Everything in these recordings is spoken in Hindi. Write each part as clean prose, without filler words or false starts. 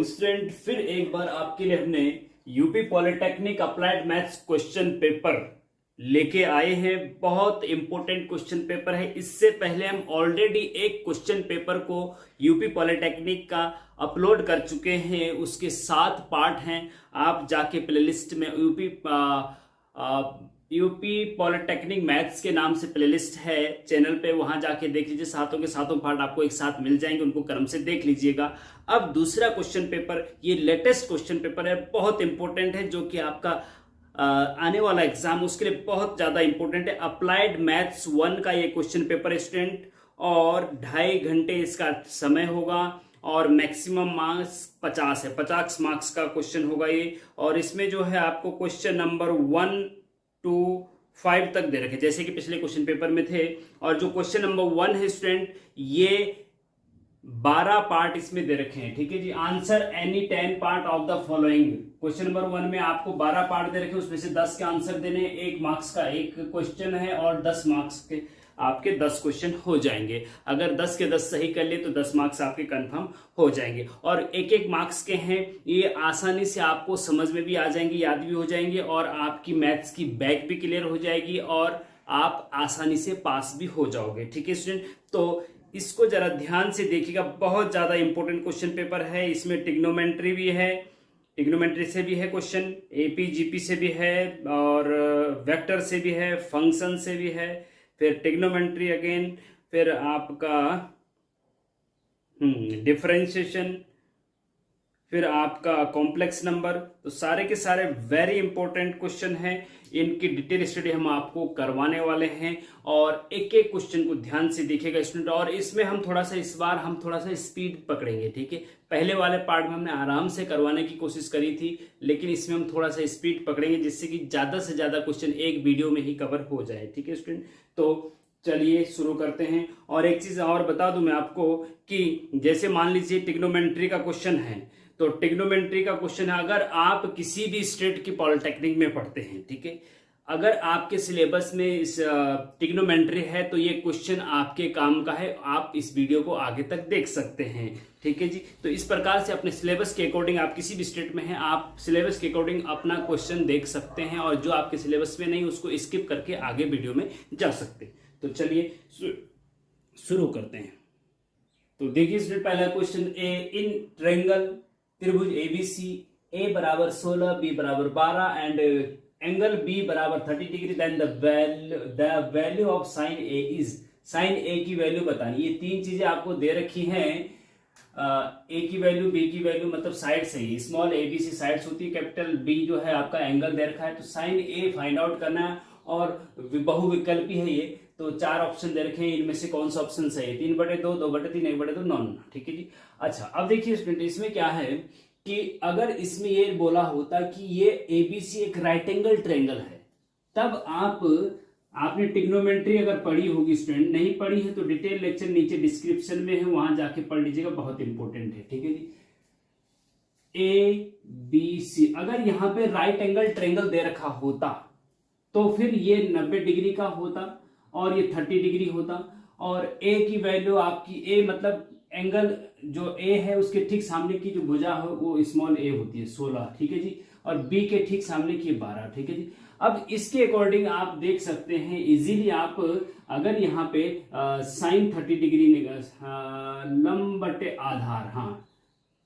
तो स्टूडेंट फिर एक बार आपके लिए हमने UP polytechnic applied maths question paper लेके आए हैं। बहुत इंपॉर्टेंट क्वेश्चन पेपर है। इससे पहले हम ऑलरेडी एक क्वेश्चन पेपर को यूपी पॉलिटेक्निक का अपलोड कर चुके हैं, उसके 7 पार्ट हैं। आप जाके प्लेलिस्ट में यूपी पॉलिटेक्निक मैथ्स के नाम से प्लेलिस्ट है चैनल पे, वहां जाके देख लीजिए। सातों के सातों पार्ट आपको एक साथ मिल जाएंगे, उनको क्रम से देख लीजिएगा। अब दूसरा क्वेश्चन पेपर, ये लेटेस्ट क्वेश्चन पेपर है, बहुत इंपॉर्टेंट है, जो कि आपका आने वाला एग्जाम उसके लिए बहुत ज्यादा इंपॉर्टेंट है। अप्लाइड मैथ्स 1 का ये क्वेश्चन पेपर है स्टूडेंट, और 2.5 घंटे इसका समय होगा और मैक्सिमम मार्क्स 50 है। 50 मार्क्स का क्वेश्चन होगा ये। और इसमें जो है आपको क्वेश्चन नंबर 1 to 5 तक दे रखे, जैसे कि पिछले क्वेश्चन पेपर में थे। और जो क्वेश्चन नंबर 1 है स्टूडेंट, ये 12 पार्ट इसमें दे रखे हैं। ठीक है जी। Answer any 10 part of the following. Question number 1 में आपको 12 पार्ट दे रखे, उसमें से 10 के आंसर देने। 1 मार्क्स का एक क्वेश्चन है और 10 मार्क्स के आपके 10 क्वेश्चन हो जाएंगे। अगर 10 के 10 सही कर लिए तो 10 मार्क्स आपके कंफर्म हो जाएंगे। और एक मार्क्स के हैं, ये आसानी से आपको समझ में भी आ जाएंगे, याद भी हो जाएंगे, और आपकी मैथ्स की बैक भी क्लियर हो जाएगी और आप आसानी से पास भी हो जाओगे। ठीक है स्टूडेंट, तो इसको जरा ध्यान से देखिएगा। बहुत ज्यादा इंपॉर्टेंट क्वेश्चन पेपर है। इसमें ट्रिग्नोमेट्री भी है, ट्रिग्नोमेट्री से भी है क्वेश्चन, एपी जीपी से भी है, और वेक्टर से भी है, फंक्शन से भी है, फिर ट्रिग्नोमेट्री अगेन, फिर आपका डिफरेंशिएशन, फिर आपका कॉम्प्लेक्स नंबर। तो सारे के सारे वेरी इंपॉर्टेंट क्वेश्चन हैं। इनकी डिटेल स्टडी हम आपको करवाने वाले हैं, और एक एक क्वेश्चन को ध्यान से देखिएगा स्टूडेंट। और इसमें हम थोड़ा सा, इस बार हम थोड़ा सा स्पीड पकड़ेंगे। ठीक है, पहले वाले पार्ट में हमने आराम से करवाने की कोशिश करी थी, लेकिन इसमें हम थोड़ा सा स्पीड पकड़ेंगे, जिससे कि ज्यादा से ज्यादा क्वेश्चन एक वीडियो में ही कवर हो जाए। ठीक है स्टूडेंट, तो चलिए शुरू करते हैं। और एक चीज और बता दूं मैं आपको कि जैसे मान लीजिए ट्रिग्नोमेट्री का क्वेश्चन है, तो ट्रिग्नोमेट्री का क्वेश्चन है, अगर आप किसी भी स्टेट की पॉलिटेक्निक में पढ़ते हैं, ठीक है, अगर आपके सिलेबस में इस ट्रिग्नोमेट्री है, तो ये क्वेश्चन आपके काम का है। आप इस वीडियो को आगे तक देख सकते हैं। ठीक है जी। तो इस प्रकार से अपने सिलेबस के अकॉर्डिंग, आप किसी भी स्टेट में हैं, आप सिलेबस के अकॉर्डिंग अपना क्वेश्चन देख सकते हैं, और जो आपके सिलेबस में नहीं उसको स्किप करके आगे वीडियो में जा सकते हैं। तो चलिए शुरू करते हैं। तो देखिए पहला क्वेश्चन, ए इन ट्रायंगल त्रिभुज एबीसी, ए बराबर 16, बी बराबर 12 एंड एंगल बी बराबर 30 degree, then the value of sine A is. Sine A की वैल्यू बतानी। ये 3 चीजें आपको दे रखी हैं। ए की वैल्यू, बी की वैल्यू, मतलब साइड से ही, small A B C sides होती है, कैपिटल बी जो है आपका एंगल दे रखा है। तो साइन ए फाइंड आउट करना है, और बहुविकल्पी है ये, तो 4 ऑप्शन दे रखे हैं। इनमें से कौन सा ऑप्शन सही है? 3/2, 2/3, 1/2, नॉन। ठीक है जी। अच्छा, अब देखिए स्टूडेंट, इसमें क्या है कि अगर इसमें ये बोला होता कि ये एबीसी एक राइट एंगल ट्रायंगल है, तब आपने ट्रिग्नोमेट्री अगर पढ़ी होगी स्टूडेंट, नहीं पढ़ी है तो डिटेल लेक्चर नीचे डिस्क्रिप्शन में है, वहां जाके पढ़ लीजिएगा, बहुत इंपॉर्टेंट है। ठीक है जी। ए बी सी, अगर यहां पे राइट एंगल ट्रायंगल दे रखा होता तो फिर ये 90 डिग्री का होता और ये 30 डिग्री होता। और ए की वैल्यू आपकी, ए मतलब एंगल जो ए है उसके ठीक सामने की जो भुजा है वो स्मॉल ए होती है, 16। ठीक है जी। और बी के ठीक सामने की 12। ठीक है जी। अब इसके अकॉर्डिंग आप देख सकते हैं इजीली, आप अगर यहाँ पे साइन 30 डिग्री लंब बटे आधार, हाँ,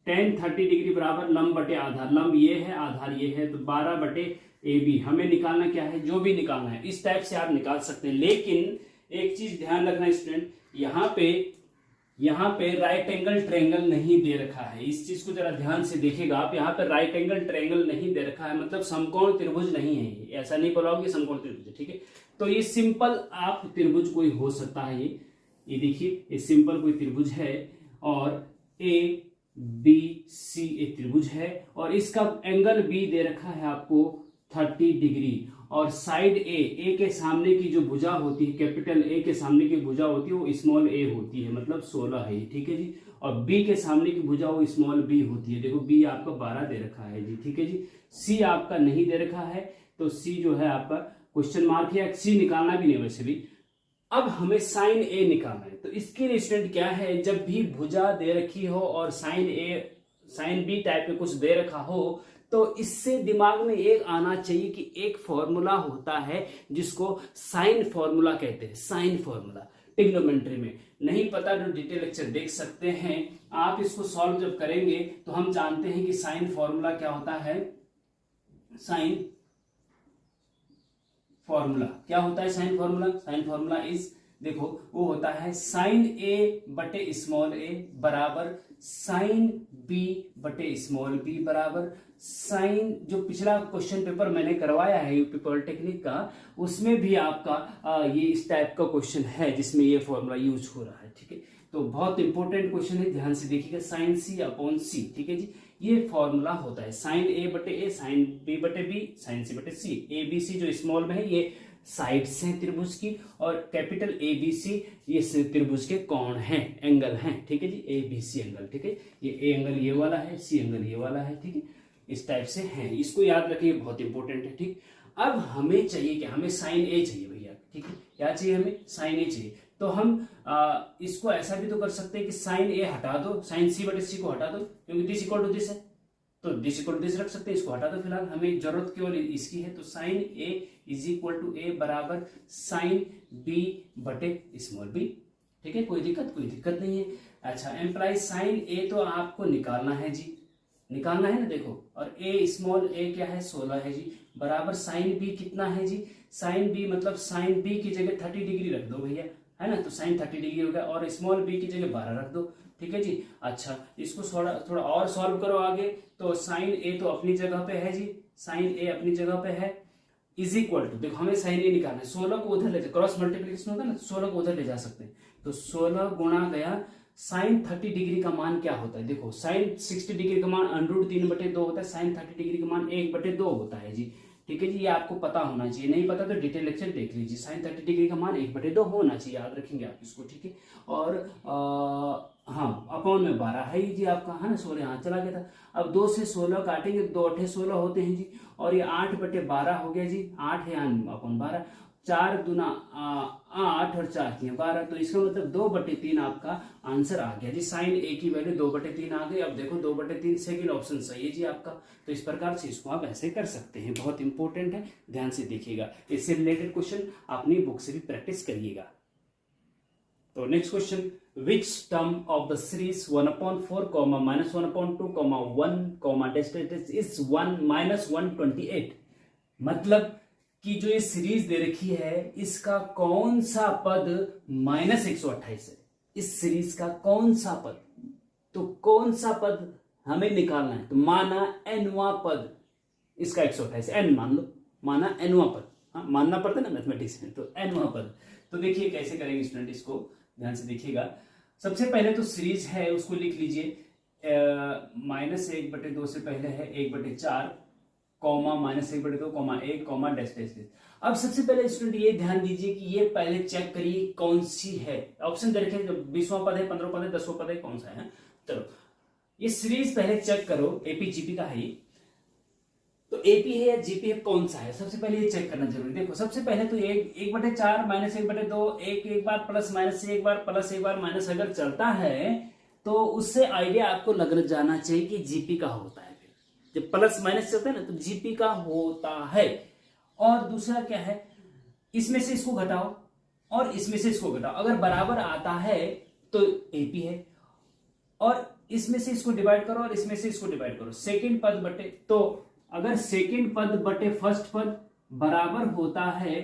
tan 30 डिग्री बराबर लंब बटे आधार, लंब ये है, आधार ये है, तो 12 बटे ए बी। हमें निकालना क्या है? जो भी निकालना है, इस टाइप से आप निकाल सकते हैं। लेकिन एक चीज ध्यान रखना स्टूडेंट, यहाँ पे राइट एंगल ट्रायंगल नहीं दे रखा है। इस चीज को जरा ध्यान से देखिएगा आप। यहाँ पे राइट एंगल ट्रायंगल नहीं दे रखा है, मतलब समकोण त्रिभुज नहीं है। ऐसा नहीं बोलोगे समकोण त्रिभुज है। ठीक है, तो ये सिंपल आप त्रिभुज कोई हो सकता है। ये देखिए, ये सिंपल कोई त्रिभुज है, और ए बी सी एक त्रिभुज है, और इसका एंगल बी दे रखा है आपको 30 डिग्री, और साइड ए के सामने की जो भुजा होती है, कैपिटल ए के सामने की भुजा होती है वो स्मॉल ए होती है, मतलब 16 है। ठीक है जी। और बी के सामने की भुजा वो स्मॉल बी होती है। देखो बी आपका 12 दे रखा है जी। ठीक है जी। सी आपका नहीं दे रखा है, तो सी जो है आपका क्वेश्चन मार्क है, सी निकालना भी नहीं वैसे भी। अब हमें साइन ए निकालना है, तो इसके लिए स्टूडेंट क्या है, जब भी भुजा दे रखी हो और साइन ए साइन बी टाइप में कुछ दे रखा हो, तो इससे दिमाग में एक आना चाहिए कि एक फॉर्मूला होता है जिसको साइन फॉर्मूला कहते हैं, साइन फॉर्मूला ट्रिग्नोमेट्री में। नहीं पता तो डिटेल लेक्चर देख सकते हैं आप। इसको सॉल्व जब करेंगे तो हम जानते हैं कि साइन फॉर्मूला क्या होता है। साइन फॉर्मूला क्या होता है? Sine formula, sine formula is, देखो वो होता है साइन ए बटे स्मॉल ए बराबर साइन बी बटे स्मॉल बी बराबर साइन, जो पिछला क्वेश्चन पेपर मैंने करवाया है यूपी पॉलिटेक्निक का, उसमें भी आपका ये इस टाइप का क्वेश्चन है जिसमें ये फॉर्मूला यूज हो रहा है। ठीक है, तो बहुत इंपॉर्टेंट क्वेश्चन है, ध्यान से देखिएगा। साइन सी अपॉन सी, ठीक है जी, ये फॉर्मूला होता है साइन ए बटे ए, साइन बी बटे बी, साइन सी बटे सी। ए बी सी जो स्मॉल में है ये साइड्स हैं त्रिभुज की, और कैपिटल ए बी सी ये त्रिभुज के कोण हैं, एंगल हैं। ठीक है जी, ए बी सी एंगल। ठीक है, ये ए एंगल ये वाला है, सी एंगल ये वाला है। ठीक है, इस टाइप से है, इसको याद रखिए, बहुत इंपॉर्टेंट है। ठीक, अब हमें चाहिए क्या? हमें साइन ए चाहिए भैया। ठीक है, क्या चाहिए हमें? साइन ए चाहिए। तो हम इसको ऐसा भी तो कर सकते हैं कि साइन ए हटा दो, साइन सी बटे सी को हटा दो, क्योंकि दिस इक्वल टू दिस है, तो दिस इक्वल टू दिस रख सकते हैं, इसको हटा दो। फिलहाल हमें जरूरत केवल इसकी है, तो sine A is equal to A बराबर साइन बी बटे स्मॉल बी। ठीक है, कोई दिक्कत नहीं है। अच्छा, एम्प्लाई साइन ए तो आपको निकालना है जी, निकालना है ना, देखो, और ए स्मॉल ए क्या है? 16 है जी, बराबर साइन बी कितना है जी? साइन बी मतलब साइन बी की जगह 30 डिग्री रख दो भैया, है ना, तो साइन 30 डिग्री हो गया, और स्मॉल बी की जगह 12 रख दो। ठीक है जी। अच्छा, इसको थोड़ा और सॉल्व करो आगे, तो साइन ए तो अपनी जगह पे है जी, साइन ए अपनी जगह पे है, इज इक्वल टू, देखो हमें साइन ए निकालना है, 16 को उधर ले जा, क्रॉस मल्टीप्लिकेशन होगा ना, 16 को उधर ले जा सकते हैं, तो 16 गुणा गया साइन 30 डिग्री का मान क्या होता है? देखो साइन 60 डिग्री का मान √3/2 होता है, साइन 30 डिग्री का मान 1/2 होता है जी। ठीक है जी, ये आपको पता होना चाहिए, नहीं पता तो डिटेल लेक्चर देख लीजिए। साइन 30 डिग्री का मान 1/2 होना चाहिए, याद रखेंगे आप इसको। ठीक है, और हाँ, अपॉन में 12 है ही जी आपका, है ना, 16 यहाँ चला गया था। अब 2 से 16 काटेंगे, 2 8 16 होते हैं जी, और ये 8/12 हो गया जी, 8 है यहाँ अपॉन 12, 4 दूना 8 और 4 किए 12, तो इसका मतलब 2/3 आपका आंसर आ गया जी। साइन ए की वैल्यू 2/3 आ गई। अब देखो 2/3 सेकंड ऑप्शन सही है जी आपका, तो इस प्रकार से इसको आप ऐसे कर सकते हैं, बहुत इंपॉर्टेंट है, ध्यान से देखिएगा। इससे रिलेटेड क्वेश्चन अपनी बुक से भी प्रैक्टिस करिएगा। तो next question, which term of the series 1/4, -1/2, 1, dash is 1-128। मतलब कि जो ये सीरीज दे रखी है, इसका कौन सा पद -128 है? इस सीरीज का कौन सा पद? तो कौन सा पद हमें निकालना है? तो माना nवां पद इसका 128, n मान लो, माना nवां पद, हाँ मानना पड़ता है ना मैथमेटिक्स में, तो nवां पद। तो देखिए कैसे करेंगे स्टूडेंट, इसको ध्यान से देखिएगा। सबसे पहले तो सीरीज है उसको लिख लीजिए, -1/2 से पहले है 1/4, comma -1/2, comma 1, comma dash dash dash. अब सबसे पहले स्टूडेंट ये ध्यान दीजिए कि ये पहले चेक करिए कौन सी है। ऑप्शन दे रखे हैं, 20वां पद है, 15वां पद है, 10वां पद है, कौन सा है? चलो ये सीरीज पहले चेक करो, एपी जीपी का है ये, तो एपी है या जीपी है, कौन सा है? सबसे पहले ये चेक करना जरूरी। देखो सबसे पहले तो 1/4 -1/2, एक बार प्लस माइनस से, एक बार प्लस एक बार माइनस अगर चलता है तो उससे आइडिया आपको लग जाना चाहिए कि जीपी का होता है। फिर जब प्लस माइनस चलता है ना, तो जीपी का होता है। और दूसरा क्या है, इसमें से इसको घटाओ और इसमें से इसको घटाओ, अगर बराबर आता है तो एपी है, और इसमें से इसको डिवाइड करो और इसमें से इसको डिवाइड करो, सेकंड पद बटे, तो अगर सेकंड पद बटे फर्स्ट पद बराबर होता है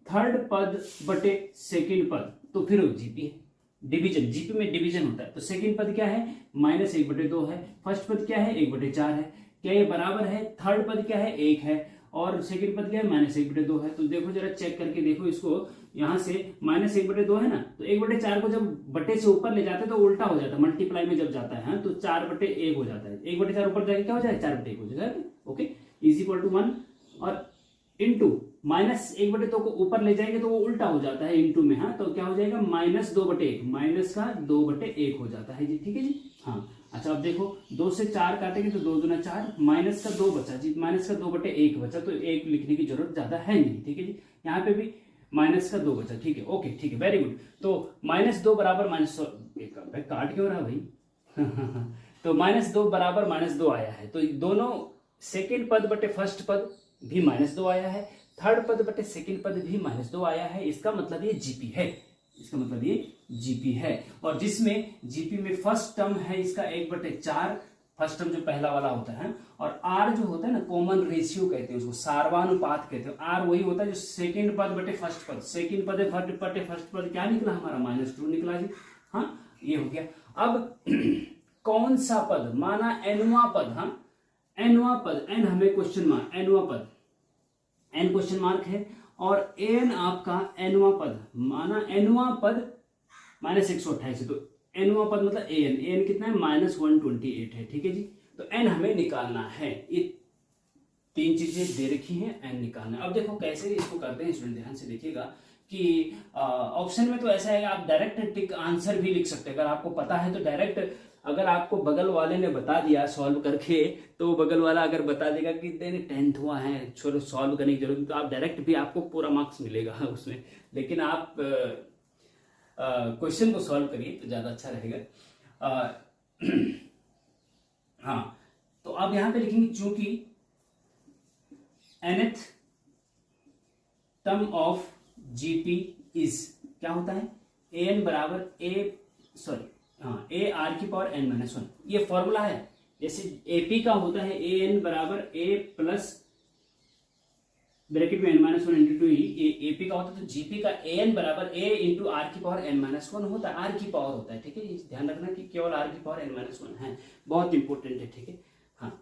थर्ड पद बटे सेकंड पद, तो फिर वो जीपी है। डिवीजन, जीपी में डिवीजन होता है। तो सेकंड पद क्या है? -1/2 है, फर्स्ट पद क्या है? 1/4 है। क्या ये बराबर है? थर्ड पद क्या है? 1 है, और सेकंड पद क्या है? -1/2 है। तो देखो जरा चेक करके देखो इसको, यहां से -1/2 है ना, तो 1/4 को जब बटे से ऊपर ले जाते हैं तो उल्टा हो जाता है, मल्टीप्लाई में जब जाता है तो 4/1 हो जाता है। 1/4 ऊपर जाके क्या हो जाएगा? 4/1 हो जाएगा। ओके, इज इक्वल टू 1, और इंटू -1/2 को ऊपर ले जाएंगे तो वो उल्टा हो जाता है इंटू में, हाँ, तो क्या हो जाएगा? -2/1, माइनस का 2/1 हो जाता है जी। ठीक है जी, हाँ। अच्छा अब देखो 2 से 4 काटेंगे तो 2 दूना 4, माइनस का 2 बचा जी, माइनस का 2/1 बचा, तो 1 लिखने की जरूरत ज्यादा है नहीं। ठीक है जी, यहाँ पे भी माइनस का 2 बचा। ठीक है, ओके, ठीक है, वेरी गुड। तो -2 बराबर -100, काट क्यों रहा भाई? तो -2 बराबर -2 आया है, तो दोनों सेकेंड पद बटे फर्स्ट पद भी -2 आया है, थर्ड पद बटे सेकेंड पद भी -2 आया है। इसका मतलब ये जीपी है, इसका मतलब ये जीपी है। और जिसमें जीपी में फर्स्ट टर्म है इसका 1/4, फर्स्ट टर्म जो पहला वाला होता है, और आर जो होता है ना कॉमन रेशियो कहते हैं उसको, सार्वनुपात कहते हैं। आर वही होता है जो सेकंड पद बटे फर्स्ट पद, सेकंड पद बटे फर्स्ट पद क्या निकला हमारा -2 निकला जी। हाँ ये हो गया। अब कौन सा पद माना एनवा पद, हाँ एनवा पद, एन हमें क्वेश्चन मार्क, एनवा पद एन क्वेश्चन मार्क है, और एन आपका एनवा पद माना एनवा पद -128 है, तो एनवा पद मतलब एन, एन कितना है -128 है, ठीक है जी। तो एन हमें निकालना है, ये तीन चीजें दे रखी हैं, एन निकालना है। अब देखो कैसे इसको करते हैं स्टूडेंट, ध्यान से देखिएगा कि ऑप्शन में तो ऐसा है आप डायरेक्ट टिक आंसर भी लिख सकते हैं, अगर आपको पता है तो डायरेक्ट, अगर आपको बगल वाले ने बता दिया सॉल्व करके, तो बगल वाला अगर बता देगा कि 10th हुआ है छोड़ो सॉल्व करने की जरूरत नहीं, तो आप डायरेक्ट भी आपको पूरा मार्क्स मिलेगा उसमें, लेकिन आप क्वेश्चन को सॉल्व करिए तो ज्यादा अच्छा रहेगा। हाँ तो अब यहां पे लिखेंगे चूंकि nth term of GP is क्या होता है, an बराबर ए आर की पावर n-1, ये फॉर्मूला है। जैसे एपी का होता है an बराबर a प्लस ब्रैकेट में n-1 इंटू 2 ही एपी का होता है, तो जीपी का an बराबर a इंटू आर की पावर n-1 होता है, आर की पावर होता है, ठीक है। ध्यान रखना कि केवल आर की पावर n-1 है, बहुत इंपॉर्टेंट है, ठीक है। हाँ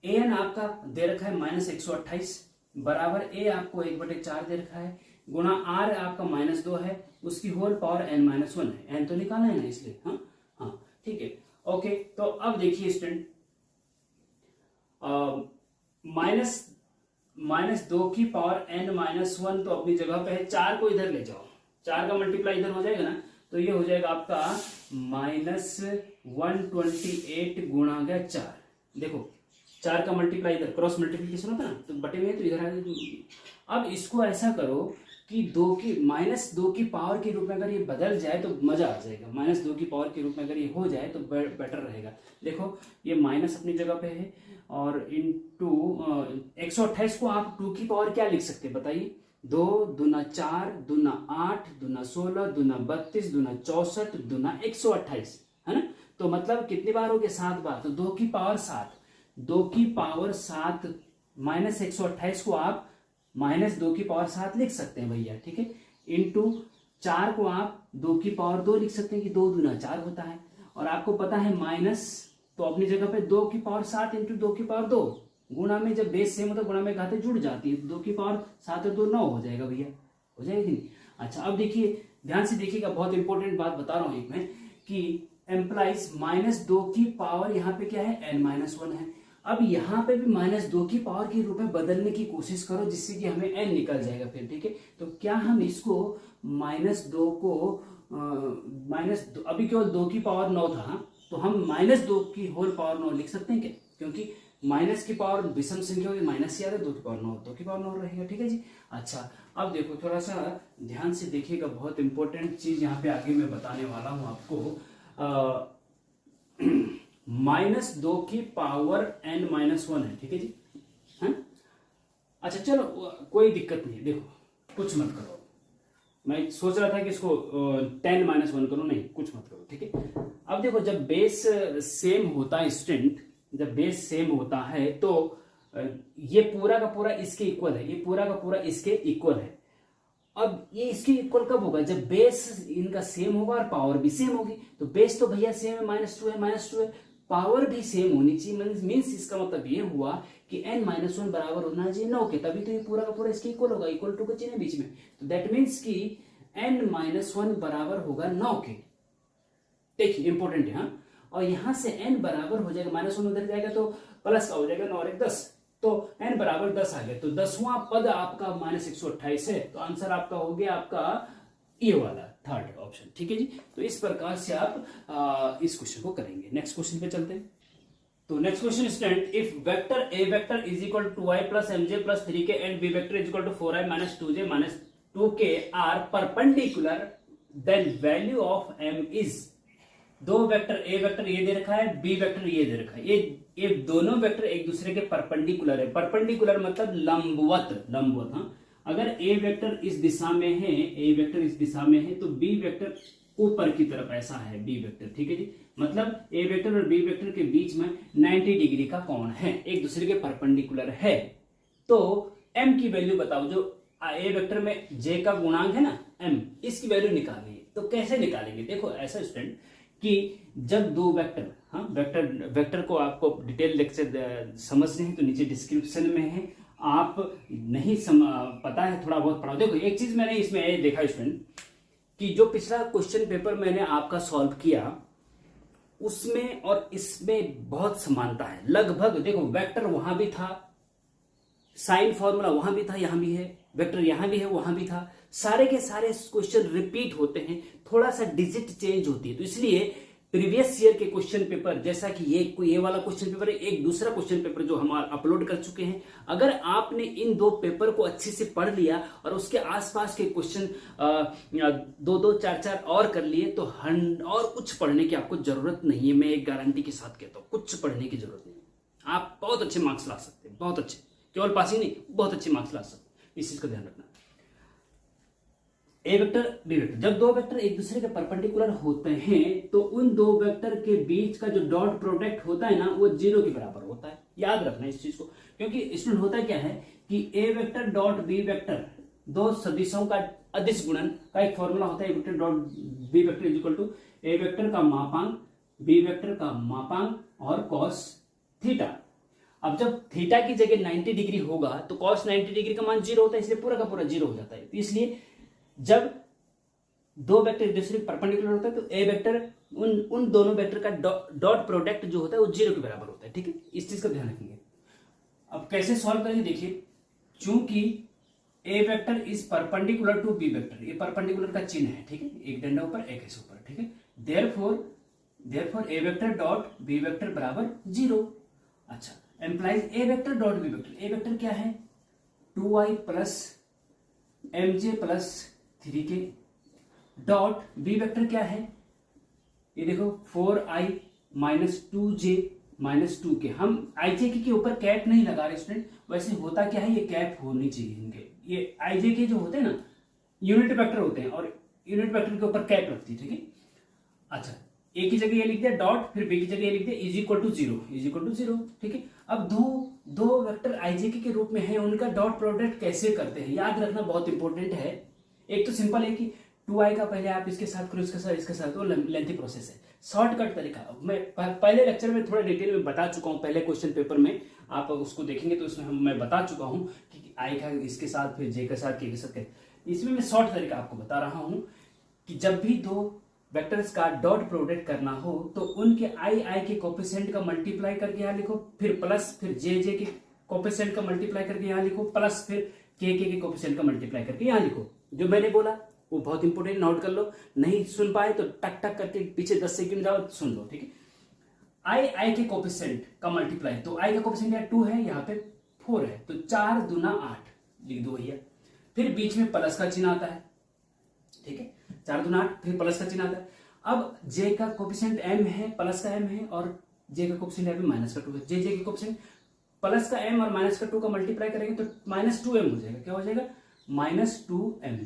an आपका दे रखा है -128 बराबर a आपको 1/4 दे रखा है, गुणा r आपका -2 है, उसकी होल पावर n-1 है, n तो निकालना है ना इसलिए। हाँ हाँ ठीक है ओके। तो अब देखिए स्टूडेंट, -2 की पावर n-1 तो अपनी जगह पे है, 4 को इधर ले जाओ, 4 का मल्टीप्लाई इधर हो जाएगा ना, तो ये हो जाएगा आपका -128 गुणा गया 4। देखो 4 का मल्टीप्लाई इधर, क्रॉस मल्टीप्लीकेशन होता है ना, तो बटे में तो इधर आ गया। अब इसको ऐसा करो कि -2 की पावर के रूप में अगर ये बदल जाए तो मजा आ जाएगा, -2 की पावर के रूप में अगर ये हो जाए तो बेटर रहेगा। देखो ये माइनस अपनी जगह पे है, और इंटू 128 को आप 2 की पावर क्या लिख सकते हैं बताइए, 2 दूना 4 दूना 8 दूना 16 दूना 32 दूना 64 दूना 128, है ना। तो मतलब कितनी बार हो गया, 7 बार, तो 2 की पावर 7, 2 की पावर 7 -128 को आप -2 की पावर 7 लिख सकते हैं भैया, ठीक है। इंटू 4 को आप 2 की पावर 2 लिख सकते हैं कि 2 दूना 4 होता है, और आपको पता है माइनस, तो अपनी जगह पे 2 की पावर 7 इंटू 2 की पावर 2, गुणा में जब बेस सेम होता है गुणा में घाते जुड़ जाती है, 2 की पावर 7 और 2 9 हो जाएगा भैया, हो जाएगा कि नहीं। अच्छा अब देखिए ध्यान से देखिएगा, बहुत इंपॉर्टेंट बात बता रहा हूं एक में, कि एम्प्लाइज -2 की पावर यहाँ पे क्या है n-1 है। अब यहाँ पे भी -2 की पावर के रूप में बदलने की कोशिश करो, जिससे कि हमें n निकल जाएगा फिर, ठीक है। तो क्या हम इसको -2 को अभी केवल 2 की पावर 9 था, तो हम -2 की होल पावर 9 लिख सकते हैं क्या, क्योंकि माइनस की पावर विषम संख्या होगी, माइनस से आ रहा है, 2 की पावर 9, 2 की पावर 9 रहेगा, ठीक है जी। अच्छा अब देखो थोड़ा सा ध्यान से देखिएगा, बहुत इंपॉर्टेंट चीज यहाँ पे आगे मैं बताने वाला हूँ आपको। -2 की पावर n-1 है, ठीक है जी। हाँ अच्छा चलो कोई दिक्कत नहीं, देखो कुछ मत करो, मैं सोच रहा था कि इसको 10-1 करो, नहीं कुछ मत करो, ठीक है। अब देखो जब बेस सेम होता है स्टूडेंट, जब बेस सेम होता है तो ये पूरा का पूरा इसके इक्वल है, ये पूरा का पूरा इसके इक्वल है। अब ये इसके इक्वल कब होगा, जब बेस इनका सेम होगा और पावर भी सेम होगी। तो बेस तो भैया सेम है, -2 है, -2 है, पावर भी सेम होनी चाहिए, मीन्स इसका मतलब ये हुआ कि n-1 बराबर होना चाहिए 9 के, तभी तो ये पूरा का पूरा इसके इक्वल होगा, इक्वल टू का चिन्ह बीच में, तो दैट मीन्स कि n-1 बराबर होगा 9 के। देखिए इंपॉर्टेंट है। हाँ और यहां से n बराबर हो जाएगा, -1 उधर जाएगा तो प्लस का हो जाएगा, 9 और 1 10, तो n बराबर 10 आ गया, तो 10वां पद आपका -128 है, तो आंसर आपका हो गया आपका ये वाला थर्ड ऑप्शन, ठीक है जी। तो इस प्रकार से आप इस क्वेश्चन को करेंगे। नेक्स्ट क्वेश्चन पे चलते हैं। तो next question student, if vector a vector is equal to 2i plus mj plus 3k and b vector is equal to 4i minus 2j minus 2k are perpendicular, then value of m is, दो वेक्टर ए वेक्टर ये दे रखा है, बी वेक्टर ये दे रखा है, ये दोनों वेक्टर एक दूसरे के परपेंडिकुलर है। परपेंडिकुलर मतलब लंबवत, लंबवत। हाँ, अगर ए वेक्टर इस दिशा में है, ए वेक्टर इस दिशा में है, तो बी वेक्टर ऊपर की तरफ ऐसा है बी वेक्टर, ठीक है जी। मतलब ए वेक्टर और बी वेक्टर के बीच में 90 डिग्री का कोण है, एक दूसरे के परपेंडिकुलर है। तो m की वैल्यू बताओ, जो ए वेक्टर में j का गुणांक है ना m, इसकी वैल्यू निकालिए। तो कैसे निकालेंगे? देखो ऐसा स्टूडेंट कि जब दो वेक्टर, हाँ वेक्टर को आपको डिटेल लेक्चर समझने हैं तो नीचे डिस्क्रिप्शन में है, आप नहीं पता है थोड़ा बहुत पढ़ाओ। देखो एक चीज मैंने इसमें देखा स्टूडेंट कि जो पिछला क्वेश्चन पेपर मैंने आपका सॉल्व किया उसमें और इसमें बहुत समानता है लगभग। देखो वेक्टर वहां भी था, साइन फॉर्मूला वहां भी था, यहां भी है, वेक्टर यहां भी है, वहां भी था, सारे के सारे क्वेश्चन रिपीट होते हैं, थोड़ा सा डिजिट चेंज होती है। तो इसलिए प्रीवियस ईयर के क्वेश्चन पेपर जैसा कि ये वाला क्वेश्चन पेपर है, एक दूसरा क्वेश्चन पेपर जो हम अपलोड कर चुके हैं, अगर आपने इन दो पेपर को अच्छे से पढ़ लिया और उसके आसपास के क्वेश्चन दो चार चार और कर लिए तो और कुछ पढ़ने की आपको जरूरत नहीं है। मैं एक गारंटी के साथ कहता हूं, कुछ पढ़ने की जरूरत नहीं है। आप बहुत अच्छे मार्क्स ला सकते हैं, बहुत अच्छे, केवल पास ही नहीं, बहुत अच्छे मार्क्स ला सकते हैं। इस चीज का ध्यान रखना। ए वेक्टर बी वेक्टर, जब दो वेक्टर एक दूसरे के परपेंडिकुलर होते हैं तो उन दो वेक्टर के बीच का जो डॉट प्रोडक्ट होता है ना वो 0 के बराबर होता है। याद रखना इस चीज को, क्योंकि स्टूडेंट होता क्या है कि ए वेक्टर डॉट बी वेक्टर, दो सदिशों का अदिश गुणन का एक फॉर्मूला होता है। A vector dot B vector is equal to A vector का मापांक बी वेक्टर का मापांक और कॉस थीटा। अब जब थीटा की जगह 90 डिग्री होगा तो कॉस 90 डिग्री का मान 0 होता है, इसलिए पूरा का पूरा 0 हो जाता है। तो इसलिए जब दो वेक्टर एक दूसरे परपेंडिकुलर होता है तो ए वेक्टर उन दोनों वेक्टर का डॉट प्रोडक्ट जो होता है वो 0 के बराबर होता है, ठीक है। इस चीज का ध्यान रखेंगे। अब कैसे सॉल्व करेंगे देखिए, चूंकि A vector is perpendicular to B vector, ये परपेंडिकुलर का चिन्ह है, ठीक है, एक डंडा ऊपर एक ऐसे ऊपर, ठीक है। Therefore A vector dot B vector बराबर 0। अच्छा, implies A vector dot B vector, A vector क्या है 2i plus mj plus 3k dot B vector क्या है, ये देखो 4i minus 2j minus 2k। हम ijk के ऊपर कैप नहीं लगा रहे स्टूडेंट, वैसे होता क्या है ये कैप होनी चाहिए इनके, ये ijk जो होते हैं ना यूनिट वेक्टर होते हैं और यूनिट वेक्टर के ऊपर कैप लगती है, ठीक है। अच्छा, ए की जगह ये लिख दिया डॉट, फिर बी की जगह ये लिख दिया इज इक्वल टू 0, ठीक है। अब दो वेक्टर ijk के रूप में है, उनका डॉट प्रोडक्ट कैसे करते हैं याद रखना, बहुत इंपॉर्टेंट है। एक तो सिंपल है कि 2i का पहले आप इसके साथ करो, इसके साथ वो लेंथी प्रोसेस है, शॉर्टकट तरीका। मैं पहले लेक्चर में थोड़ा डिटेल में बता चुका हूं, पहले क्वेश्चन पेपर में आप उसको देखेंगे तो उसमें मैं बता चुका हूं कि i का इसके साथ, फिर j के साथ, k के साथ। इसमें मैं शॉर्ट तरीका आपको बता रहा हूं कि जब भी दो वेक्टर्स का डॉट प्रोडक्ट करना हो तो उनके i के कोफिशिएंट का मल्टीप्लाई करके यहाँ लिखो, फिर प्लस, फिर j के कोफिशिएंट का मल्टीप्लाई करके यहाँ लिखो, प्लस फिर k के कोफिशिएंट का मल्टीप्लाई करके यहाँ लिखो। जो मैंने बोला वो बहुत इंपॉर्टेंट, नोट कर लो। नहीं सुन पाए तो टक टक करके पीछे 10 सेकंड जाओ सुन लो, ठीक है। i के कोफिशिएंट का मल्टीप्लाई, तो i का कोफिशिएंट यहाँ 2 है, यहाँ पे 4 है, तो 4 दूना 8 लिख दो भैया। फिर बीच में प्लस का चिन्ह आता है, ठीक है, 4 दूना 8, फिर प्लस का चिन्ह आता है। अब j का कोफिशिएंट m है, प्लस का m है, और j का कोफिशिएंट m माइनस का 2 है। j के कोफिशिएंट प्लस का m और माइनस का 2 का मल्टीप्लाई करेंगे तो माइनस 2m हो जाएगा। क्या हो जाएगा? माइनस 2m,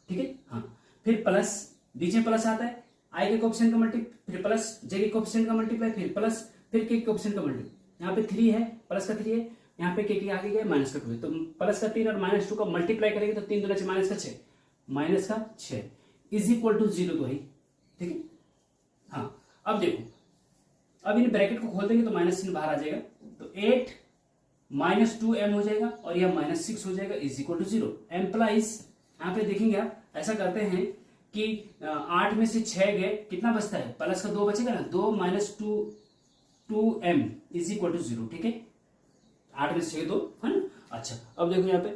ठीक है। हाँ, फिर प्लस, बीच में प्लस आता है, i के कोफिशिएंट का मल्टीप्लाई, फिर प्लस j के कोफिशिएंट का मल्टीप्लाई, फिर प्लस, फिर k के कोफिशिएंट का मल्टीप्लाई। यहाँ पे 3 है, प्लस का 3 है, यहाँ पे k के आगे गया माइनस का 2 है, तो प्लस का 3 और माइनस 2 का मल्टीप्लाई करेंगे तो 3 दूना 6 माइनस का 6, माइनस का 6 इज इक्वल टू 0 तो है, ठीक है। हाँ, अब देखो, अब इन ब्रैकेट को खोल देंगे तो माइनस चिन्ह बाहर आ जाएगा, तो 8 माइनस 2m हो जाएगा और यह माइनस 6 हो जाएगा इज इक्वल टू 0। एम्प्लाइज, यहाँ पे देखेंगे आप ऐसा करते हैं कि 8 में से 6 गए, कितना बचता है? प्लस का 2 बचेगा ना, 2 minus 2m is equal to 0, ठीक है। 8 में से 6 2 है ना। अच्छा, अब देखो यहाँ पे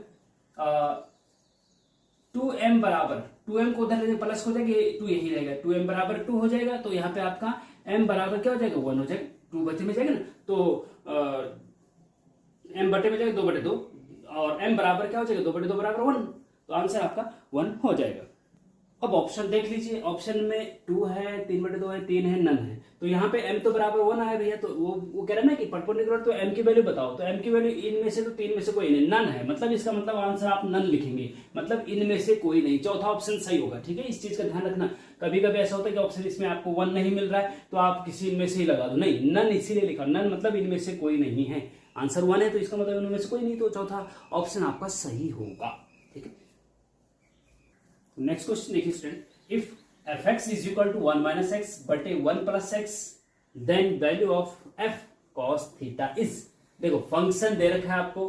2m बराबर, 2m को उधर प्लस हो जाएगा, 2 यही रहेगा, 2m बराबर 2 हो जाएगा, तो यहाँ पे आपका m बराबर क्या हो जाएगा? 1 हो जाएगा, 2 बटे में जाएगा ना, तो m बटे में जाएगा 2 बटे 2, और m बराबर क्या हो जाएगा? 2 बटे 2 बराबर 1, तो आंसर आपका 1 हो जाएगा। अब ऑप्शन देख लीजिए, ऑप्शन में 2 है, 3/2 है, 3 है, नन है। तो यहाँ पे m तो बराबर 1 आया भैया, तो वो कह रहा है ना कि परपेंडिकुलर, तो m की वैल्यू बताओ। तो m की वैल्यू इनमें से तो 3 में से कोई नहीं, नन है, मतलब इसका मतलब आंसर आप नन लिखेंगे, मतलब इनमें से कोई नहीं। चौथा ऑप्शन सही होगा, ठीक है, इस चीज का ध्यान रखना। कभी कभी ऐसा होता है कि ऑप्शन इसमें आपको 1 नहीं मिल रहा है तो आप किसी इनमें से ही लगा दो, नहीं, नन इसीलिए लिखा, नन मतलब इनमें से कोई नहीं है। आंसर 1 है तो इसका मतलब इनमें से कोई नहीं, तो चौथा ऑप्शन आपका सही होगा, ठीक है। नेक्स्ट क्वेश्चन देखिए student, if fx is equal to 1 minus x बटे 1 plus x then value of f cos theta is। देखो फंक्शन दे रखा है आपको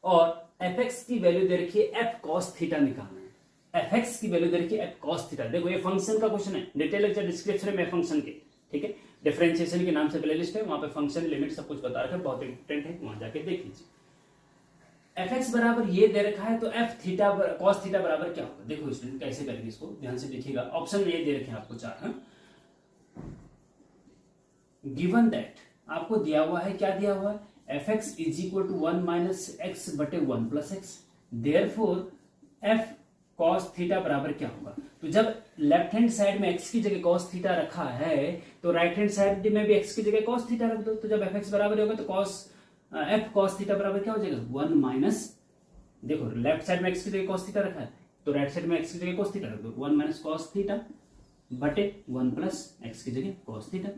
और fx की वैल्यू दे रखी है f cos theta निकालना है। fx की वैल्यू दे रखी है f cos theta। देखो ये फंक्शन का क्वेश्चन है, डिटेल लेक्चर डिस्क्रिप्शन में फंक्शन के, ठीक है, डिफरेंशिएशन के नाम से प्लेलिस्ट है, वहां पे फंक्शन लिमिट सब कुछ बता रखा है, बहुत इंपॉर्टेंट है, वहां जाके देख लीजिए। fx बराबर ये दे रखा है तो f थीटा cos थीटा बराबर क्या होगा। देखो स्टूडेंट कैसे करेंगे इसको, ध्यान से देखिएगा। ऑप्शन में ये दे रखे हैं आपको 4, गिवन दैट आपको दिया हुआ है, क्या दिया हुआ है, fx is equal to 1 minus x बटे 1 plus x, therefore f cos theta बराबर क्या होगा। तो जब लेफ्ट हैंड साइड में x की जगह cos थीटा रखा है तो राइट हैंड साइड में भी x की जगह cos थीटा रख दो। तो जब fx बराबर होगा तो f cos थीटा बराबर क्या हो जाएगा, 1 माइनस, देखो लेफ्ट साइड में x की जगह cos थीटा रखा है तो राइट साइड में x की जगह cos थीटा रख दो, 1 माइनस cos थीटा बटे 1 प्लस x की जगह cos थीटा,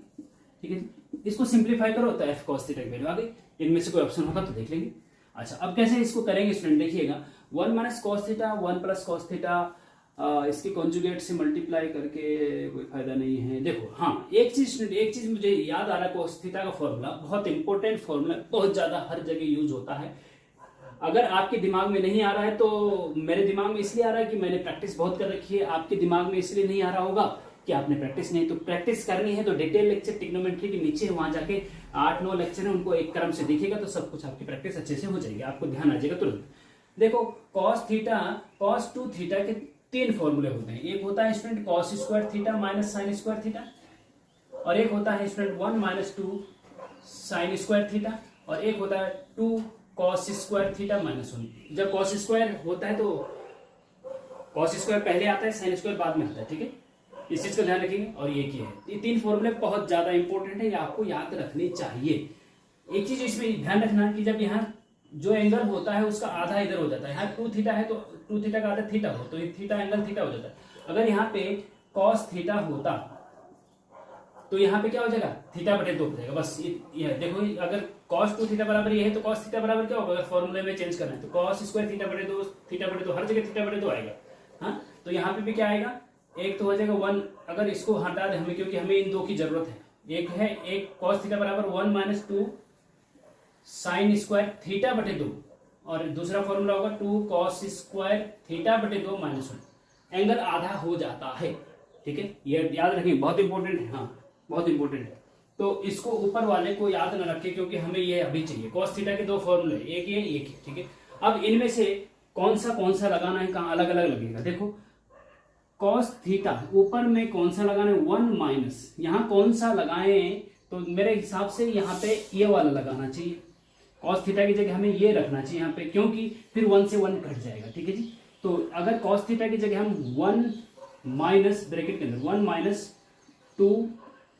ठीक है जी। इसको सिंप्लीफाई करो तो f cos थीटा की वैल्यू आ गई। इनमें से कोई ऑप्शन होगा तो देख लेंगे। अच्छा अब कैसे इसको करेंगे स्टूडेंट, देखिएगा 1 minus cos theta 1 plus cos theta, इसके कॉन्जुगेट से मल्टीप्लाई करके कोई फायदा नहीं है। देखो हाँ एक चीज मुझे याद आ रहा है, cos थीटा का फॉर्मूला बहुत इंपॉर्टेंट फॉर्मूला, बहुत ज्यादा हर जगह यूज होता है। अगर आपके दिमाग में नहीं आ रहा है तो मेरे दिमाग में इसलिए आ रहा है कि मैंने प्रैक्टिस बहुत कर रखी है, आपके दिमाग में इसलिए नहीं आ रहा होगा कि आपने प्रैक्टिस नहीं, तो प्रैक्टिस करनी है तो डिटेल लेक्चर ट्रिग्नोमेट्री के नीचे वहां जाके 8-9 लेक्चर है, उनको एक क्रम से दिखेगा तो सब कुछ आपकी प्रैक्टिस अच्छे से हो जाएगी, आपको ध्यान आ जाएगा तुरंत। देखो cos थीटा cos 2 थीटा के 3 फॉर्मूले होते हैं, एक होता है student cos square theta minus sine square theta, और एक होता है student 1 minus 2 sine square theta, और एक होता है 2 cos स्क्वायर थीटा माइनस 1। जब cos स्क्वायर होता है तो cos स्क्वायर पहले आता है, साइन स्क्वायर बाद में आता है, ठीक है, इस चीज का ध्यान रखेंगे। और ये की है, ये 3 फॉर्मूले बहुत ज्यादा इंपॉर्टेंट है, ये आपको याद रखने चाहिए। एक चीज इसमें ध्यान रखना कि जब यहाँ जो एंगल होता है उसका आधा इधर हो जाता है, यहाँ 2 थीटा है तो 2 थीटा का आधा थीटा हो तो ये थीटा एंगल थीटा हो जाता है। अगर यहाँ पे cos थीटा होता तो यहाँ पे क्या हो जाएगा, थीटा बटे 2 हो जाएगा, बस ये देखो। अगर cos 2 थीटा बराबर ये है तो cos थीटा बराबर क्या होगा, अगर फॉर्मूले में चेंज करना है तो cos स्क्वायर थीटा बटे 2, थीटा बटे 2 हर जगह थीटा बटे 2 आएगा। हाँ तो यहाँ पे भी क्या आएगा, एक तो हो जाएगा 1, अगर इसको हटा दे हमें क्योंकि हमें इन 2 की जरूरत है, एक है एक cos थीटा बराबर 1 माइनस 2 साइन स्क्वायर थीटा बटे 2, और दूसरा फॉर्मूला होगा 2 cos स्क्वायर थीटा बटे 2 माइनस 1, एंगल आधा हो जाता है, ठीक है, ये याद रखिए, बहुत इंपॉर्टेंट है, हाँ बहुत इंपॉर्टेंट है। तो इसको ऊपर वाले को याद न रखें क्योंकि हमें ये अभी चाहिए। cos थीटा के 2 फॉर्मूले, एक ये एक है, ठीक है। अब इनमें से कौन सा लगाना है, कहाँ अलग अलग लगेगा। देखो cos थीटा ऊपर में कौन सा लगाना है, 1 माइनस, यहाँ कौन सा लगाएं तो मेरे हिसाब से यहाँ पे ये वाला लगाना चाहिए। cos थीटा की जगह हमें ये रखना चाहिए यहाँ पे, क्योंकि फिर 1 से 1 कट जाएगा, ठीक है जी। तो अगर cos थीटा की जगह हम 1 माइनस ब्रैकेट के अंदर 1 माइनस 2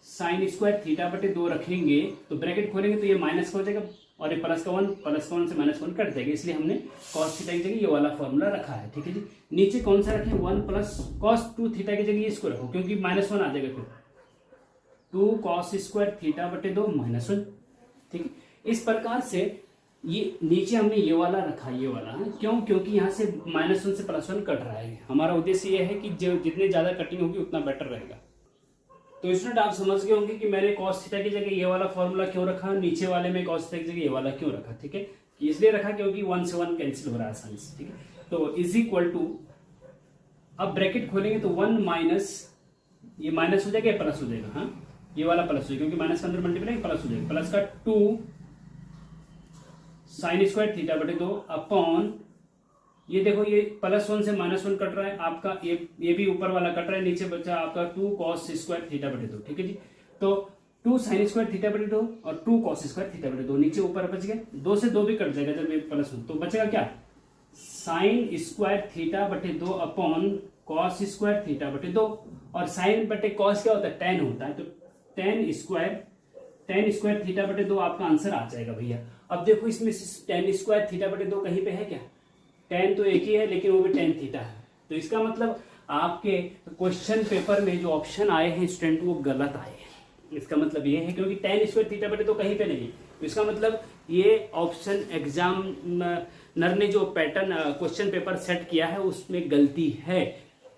साइन स्क्वायर थीटा बटे 2 रखेंगे तो ब्रैकेट खोलेंगे तो ये माइनस का हो जाएगा और ये प्लस का 1 से माइनस 1 कट जाएगा, इसलिए हमने cos थीटा की जगह ये वाला फॉर्मूला रखा है, ठीक है जी। नीचे कौन सा रखें, 1 प्लस cos 2 थीटा की जगह इसको रखो क्योंकि माइनस 1 आ जाएगा, फिर 2 cos स्क्वायर थीटा बटे 2 माइनस 1, ठीक है। इस प्रकार से ये नीचे हमने ये वाला रखा, ये वाला है क्यों, क्योंकि यहाँ से -1 से +1 कट रहा है। हमारा उद्देश्य ये है कि जो जितने ज्यादा कटिंग होगी उतना बेटर रहेगा। तो स्टूडेंट आप समझ गए होंगे कि मैंने cos थीटा की जगह ये वाला फॉर्मूला क्यों रखा, नीचे वाले में cos थीटा की जगह ये वाला क्यों रखा, ठीक है। इसलिए रखा क्योंकि 1 से 1 कैंसिल हो रहा है आसानी से, ठीक है। तो इज इक्वल टू, अब ब्रैकेट खोलेंगे तो 1 माइनस, ये माइनस हो जाएगा, प्लस हो जाएगा, हाँ ये वाला प्लस हो जाएगा क्योंकि माइनस के अंदर मल्टीप्लाई प्लस हो जाएगा, प्लस का 2 साइन स्क्वायर थीटा बटे 2 अपॉन, ये देखो ये +1 से -1 कट रहा है आपका, ये भी ऊपर वाला कट रहा है, नीचे बचा आपका 2 cos स्क्वायर थीटा बटे 2, ठीक है जी। तो 2 साइन स्क्वायर थीटा बटे 2 और 2 cos स्क्वायर थीटा बटे 2 नीचे ऊपर बच गया, 2 से 2 भी कट जाएगा जब ये +1, तो बचेगा क्या, साइन स्क्वायर थीटा बटे 2 अपॉन कॉस स्क्वायर थीटा बटे 2, और साइन बटे कॉस क्या होता है, टेन होता है, तो टेन स्क्वायर थीटा बटे 2 आपका आंसर आ जाएगा भैया। अब देखो इसमें से टेन स्क्वायर थीटा बटे 2 कहीं पे है क्या, टेन तो एक ही है लेकिन वो भी टेन थीटा है, तो इसका मतलब आपके क्वेश्चन पेपर में जो ऑप्शन आए हैं स्टूडेंट वो गलत आए हैं। इसका मतलब ये है क्योंकि टेन स्क्वायर थीटा बटे 2 कहीं पे नहीं है, तो इसका मतलब ये ऑप्शन एग्जामिनर ने जो पैटर्न क्वेश्चन पेपर सेट किया है उसमें गलती है।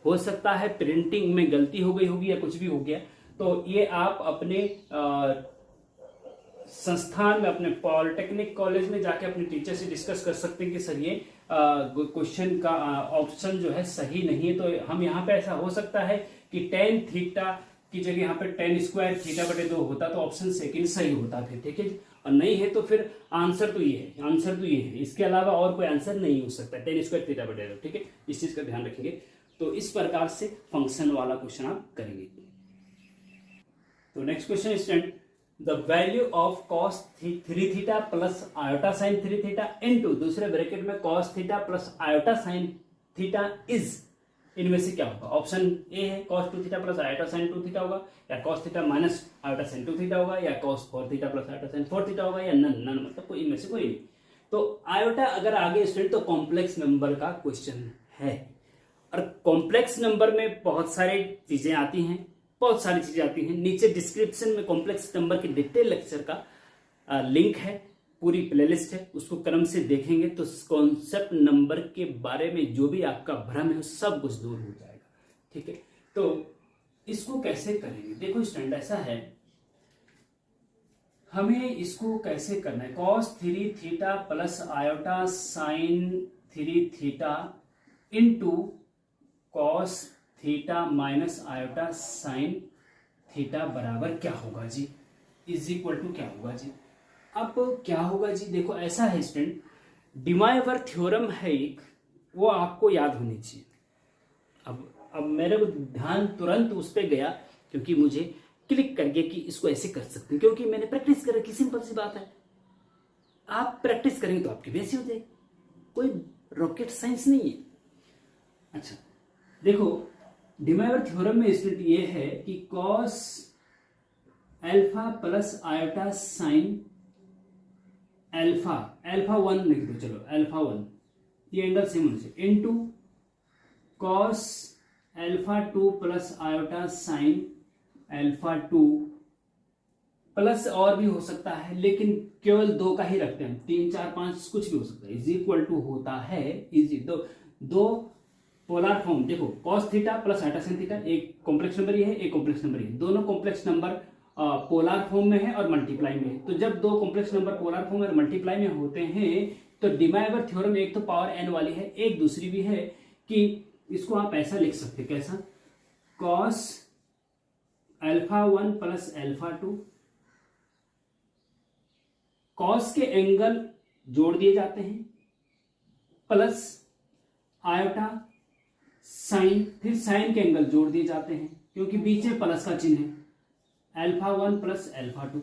हो सकता है प्रिंटिंग में गलती हो गई होगी या कुछ भी हो गया, तो ये आप अपने संस्थान में, अपने पॉलिटेक्निक कॉलेज में जाके अपने टीचर से डिस्कस कर सकते हैं कि सर ये क्वेश्चन का ऑप्शन जो है सही नहीं है। तो हम यहाँ पे ऐसा हो सकता है कि टेन थीटा की जगह यहाँ पे टेन स्क्वायर थीटा बटे 2 होता तो ऑप्शन सेकंड सही होता फिर, ठीक है। और नहीं है तो फिर आंसर तो ये है, आंसर तो ये है, इसके अलावा और कोई आंसर नहीं हो सकता, टेन स्क्वायर थीटा बटे 2, ठीक है। इस चीज का ध्यान रखेंगे। तो इस प्रकार से फंक्शन वाला क्वेश्चन आप करेंगे। तो next question student, the value of cos 3 theta plus iota sine 3 theta into दूसरे ब्रैकेट में cos theta plus iota sine theta is, इनमें से क्या होगा। ऑप्शन ए है cos 2 theta plus iota sign 2 theta होगा, या cos theta minus iota sine 2 theta होगा, या cos 4 theta plus iota sign 4 theta होगा, या नन मतलब कोई इनमें से कोई नहीं। तो आयोटा अगर आगे स्टूडेंट तो कॉम्प्लेक्स नंबर का क्वेश्चन है, और कॉम्प्लेक्स नंबर में बहुत सारी चीजें आती हैं, बहुत सारी चीजें आती हैं। नीचे डिस्क्रिप्शन में कॉम्प्लेक्स नंबर के डिटेल लेक्चर का लिंक है, पूरी प्लेलिस्ट है, उसको क्रम से देखेंगे तो कॉन्सेप्ट नंबर के बारे में जो भी आपका भ्रम है सब कुछ दूर हो जाएगा, ठीक है। तो इसको कैसे करेंगे, देखो स्टूडेंट ऐसा है, हमें इसको कैसे करना है, cos 3 theta plus iota sine 3 theta into cos theta minus iota sine theta बराबर क्या होगा जी, इज इक्वल टू क्या होगा जी। अब क्या होगा जी, देखो ऐसा है स्टूडेंट, डिमाइवर थ्योरम है एक, वो आपको याद होनी चाहिए। अब मेरे को ध्यान तुरंत उस पर गया क्योंकि मुझे क्लिक कर गया कि इसको ऐसे कर सकते हैं, क्योंकि मैंने प्रैक्टिस कर रखी, सिंपल सी बात है। आप प्रैक्टिस करेंगे तो आपकी बेइज्जती हो जाएगी, कोई रॉकेट साइंस नहीं है। अच्छा देखो, डिमाइवर थ्योरम में स्टेट ये है कि cos alpha plus iota sine alpha 1 लिख दो, चलो अल्फा 1, ये एंगल सेम होने से, into cos alpha 2 plus iota sine alpha 2, plus और भी हो सकता है लेकिन केवल 2 का ही रखते हैं, 3 4 5 कुछ भी हो सकता है, इज इक्वल टू होता है, इजी दो पोलर फॉर्म। देखो cos theta plus iota sine theta, एक कॉम्प्लेक्स नंबर ये है, एक कॉम्प्लेक्स नंबर ये, दोनों कॉम्प्लेक्स नंबर पोलर फॉर्म में है और मल्टीप्लाई में है। तो जब दो कॉम्प्लेक्स नंबर पोलर फॉर्म और मल्टीप्लाई में होते हैं तो डिमाइवर थ्योरम एक तो पावर n वाली है, एक दूसरी भी है कि इसको आप ऐसा लिख सकते हैं, कैसा, cos alpha 1 plus alpha 2, cos के एंगल जोड़ दिए जाते हैं प्लस आयोटा साइन, फिर साइन के एंगल जोड़ दिए जाते हैं क्योंकि बीच में प्लस का चिन्ह है, अल्फा 1 प्लस अल्फा 2,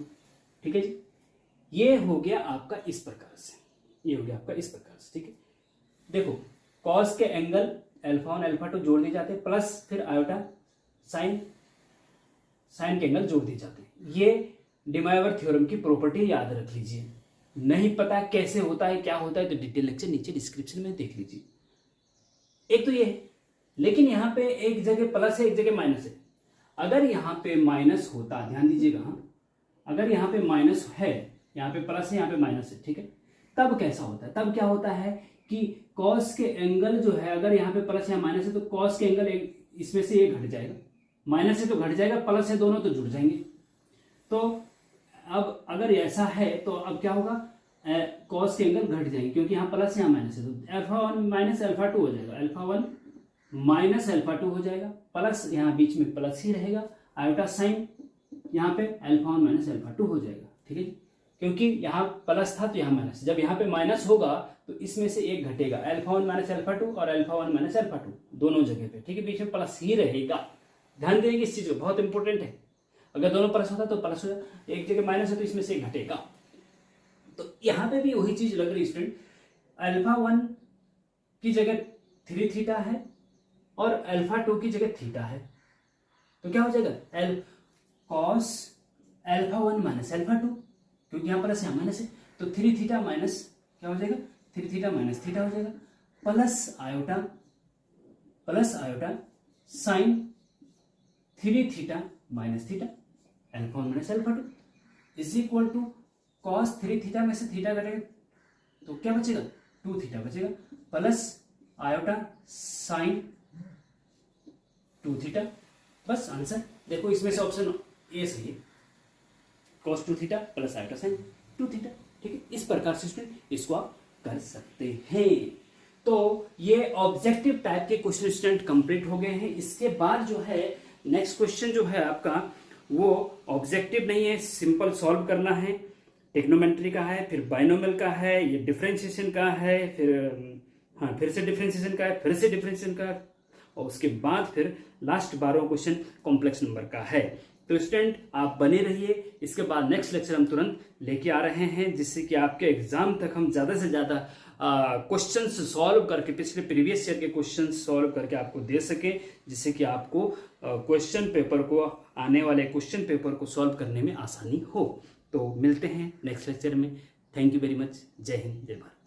ठीक है जी। ये हो गया आपका इस प्रकार से, ये हो गया आपका इस प्रकार से, ठीक है। देखो cos के एंगल अल्फा 1 अल्फा 2 जोड़ दिए जाते हैं प्लस फिर आयोटा साइन के एंगल जोड़ दिए जाते हैं। ये डिमाइवर थ्योरम की प्रॉपर्टी याद रख लीजिए। नहीं पता कैसे होता है क्या होता है तो डिटेल लेक्चर नीचे डिस्क्रिप्शन में देख लीजिए। एक तो ये है, लेकिन यहां पे एक जगह प्लस है एक जगह माइनस है। अगर यहां पे माइनस होता, ध्यान दीजिएगा, अगर यहां पे माइनस है, यहां पे प्लस है, यहां पे माइनस है, ठीक है, तब कैसा होता है, तब क्या होता है कि cos के एंगल जो है, अगर यहाँ पे प्लस या माइनस है तो cos के एंगल इसमें से ये घट जाएगा, माइनस है तो घट जाएगा, प्लस है दोनों तो जुड़ जाएंगे। तो अब अगर ऐसा है तो अब क्या होगा, cos के एंगल घट जाएंगे क्योंकि यहाँ प्लस यहाँ माइनस है, तो अल्फा 1 माइनस अल्फा 2 हो जाएगा, अल्फा 1 माइनस अल्फा 2 हो जाएगा, प्लस यहाँ बीच में प्लस ही रहेगा, आयोटा साइन यहाँ पे अल्फा 1 माइनस अल्फा 2 हो जाएगा, ठीक है, क्योंकि यहाँ प्लस था तो यहाँ माइनस, जब यहाँ पे माइनस होगा तो इसमें से एक घटेगा, अल्फा 1 माइनस अल्फा 2 और अल्फा 1 माइनस अल्फा 2 दोनों जगह पे, ठीक है, बीच में प्लस ही रहेगा। ध्यान देंगे इस चीज को, बहुत इंपॉर्टेंट है। अगर दोनों प्लस होता तो प्लस हो जाए, एक जगह माइनस है तो इसमें से घटेगा। तो यहाँ पे भी वही चीज लग रही स्टूडेंट, अल्फा 1 की जगह 3 थीटा है और अल्फा 2 की जगह थीटा है, तो क्या हो जाएगा L cos alpha 1 minus alpha 2, क्योंकि यहाँ प्लस यहाँ माइनस है, तो 3 थीटा माइनस क्या हो जाएगा 3 थीटा माइनस थीटा हो जाएगा, plus iota sine 3 theta minus theta alpha 1 minus alpha 2 is equal to cos 3 theta में से थीटा कटेगा तो क्या बचेगा 2 थीटा बचेगा, प्लस आयोटा साइन 2 थीटा। बस आंसर देखो, इसमें से ऑप्शन ए सही है, cos 2 theta plus iota sign 2 theta. ठीक है, इस प्रकार से स्टूडेंट इसको आप कर सकते हैं। तो ये ऑब्जेक्टिव टाइप के क्वेश्चन स्टूडेंट कंप्लीट हो गए हैं। इसके बाद जो है नेक्स्ट क्वेश्चन जो है आपका वो ऑब्जेक्टिव नहीं है, सिंपल सॉल्व करना है, टेक्नोमेट्री का है, फिर बाइनोमियल का है, ये डिफरेंशिएशन का है, फिर से डिफरेंशिएशन का है, फिर से डिफरेंशिएशन का है, और उसके बाद फिर लास्ट 12वां क्वेश्चन कॉम्प्लेक्स नंबर का है। तो स्टूडेंट आप बने रहिए, इसके बाद नेक्स्ट लेक्चर हम तुरंत लेके आ रहे हैं, जिससे कि आपके एग्जाम तक हम ज्यादा से ज्यादा क्वेश्चंस सॉल्व करके, पिछले प्रीवियस ईयर के क्वेश्चंस सॉल्व करके आपको दे सके, जिससे कि आपको क्वेश्चन पेपर को, आने वाले क्वेश्चन पेपर को सॉल्व करने में आसानी हो। तो मिलते हैं नेक्स्ट लेक्चर में। Thank you very much. जय हिंद, जय भारत।